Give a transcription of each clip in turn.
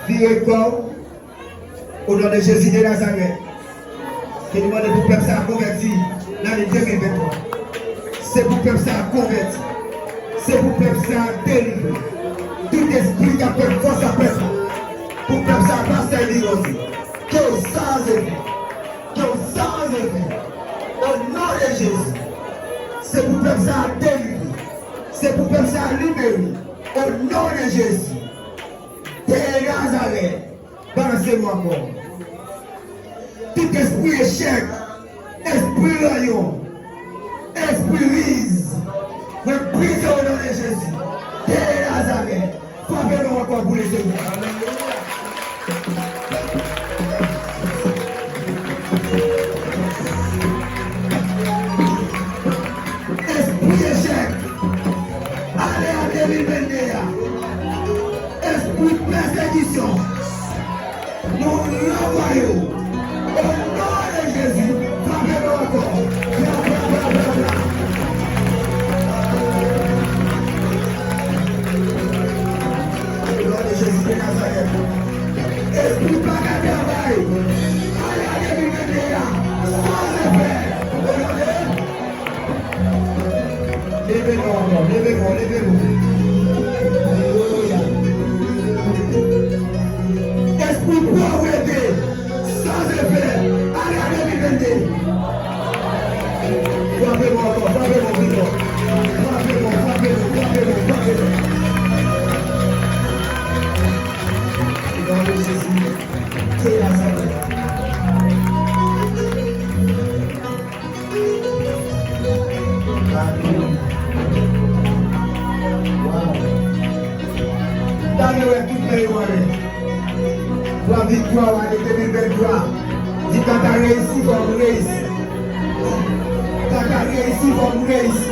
directement au nom de Jésus de Nazareth. Que nous demandons pour le peuple ça converti l'année 2023. C'est pour le peuple ça converti. C'est pour le peuple ça délivré. Tout esprit qui a fait force à peuple. Pour le peuple ça passer l'ignorance. Que ça est fait. Que ça est fait. Au nom de Jésus. C'est pour le peuple ça délivré. C'est pour le peuple ça libéré. Au nom de Jésus. Père Nazareth. Balancez-moi encore. Tout esprit échec, esprit rayon, esprit lise, me brise au nom de Jésus. Père Nazareth, frappez-nous encore pour les Seigneurs. Esprit échec, allez à 2021. Esprit persécution, nous l'envoyons. Au nom de Jésus, frappez-nous encore. Au nom de Jésus de Nazareth. Esprit pas qu'à travail. Allez à 2021. Sans effet. Levez-nous encore, levez-nous, levez-nous. Alléluia. Esprit pauvreté. Sans effet, allez à 2022. Frappez-moi encore, frappez-moi encore. Frappez-moi, frappez-moi, frappez-moi, frappez-moi. Dans le Jésus, c'est la santé. Wow. Dans le tout pays, la victoire en 2023. Dis quand tu as réussi, comme réussi. Quand tu as réussi, comme réussi.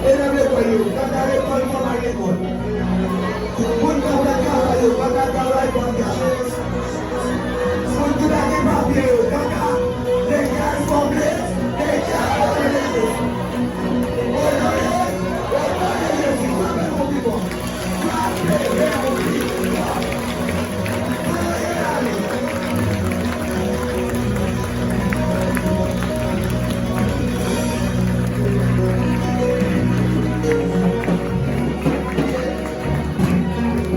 Et la méthode, quand tu as réussi, comme réussi. Pour que tu aies travaillé, quand tu as travaillé, comme ça. Pour que tu aies papier, quand tu as les gars complets, les gars complets. Oh non, Jésus, frappez mon vivant. Frappez mon vivant.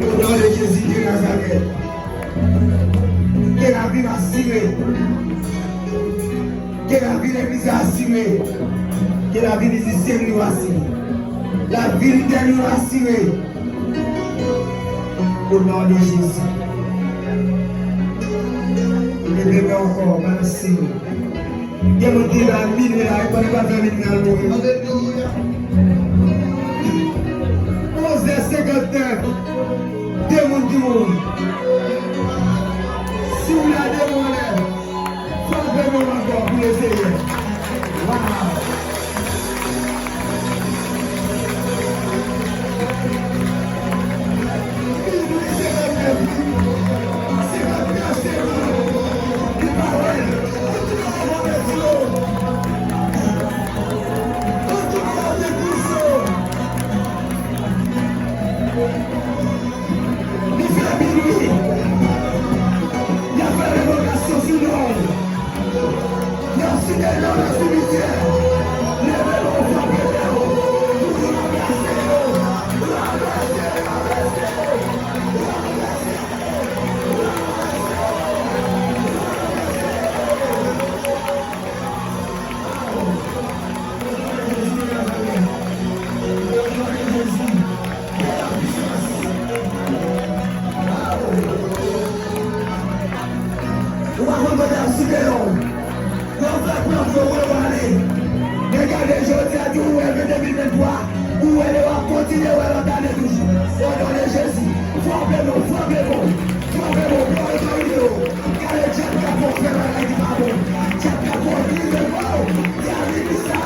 Au nom de Jésus de Nazareth, que la vie va assurée, que la vie de l'Église assurée, que la vie des systèmes nous assurée, la vie de nous assurée. Au nom de Jésus. Levez-moi encore, merci. Que vous dites la vie de la vie, pas faire une alléluia. 11h59, demande du monde. Si vous la demandez, frappez-nous encore pour les essayer. Wow. Regardez, je dis à Dieu, où elle veut 2023, où elle va continuer, où elle va garder toujours. Au nom de Jésus, frappez-nous, frappez-nous, frappez-nous, frappez-nous. Car le diable a pour faire la vie par vous. Le diable a pour dire le mot, il a dit ça,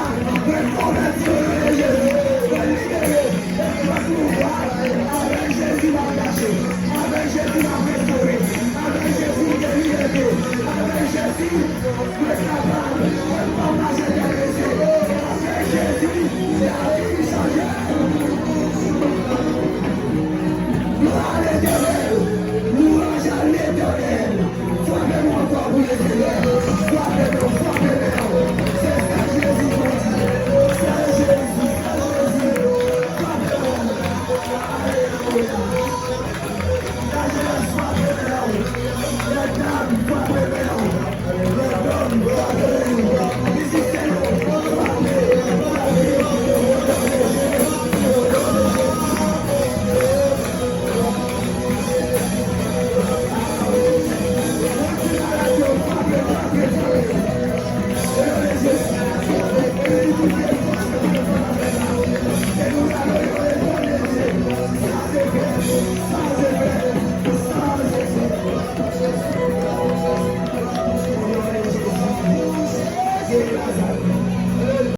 mais convertir au nom de Jésus, va libérer, et va nous voir. Avec Jésus, va cacher, avec Jésus, va restaurer, avec Jésus, va libérer, avec Jésus, va être capable, va marcher de laisser. Jésus, la vie changée. Gloire à l'Éternel, louange Sabe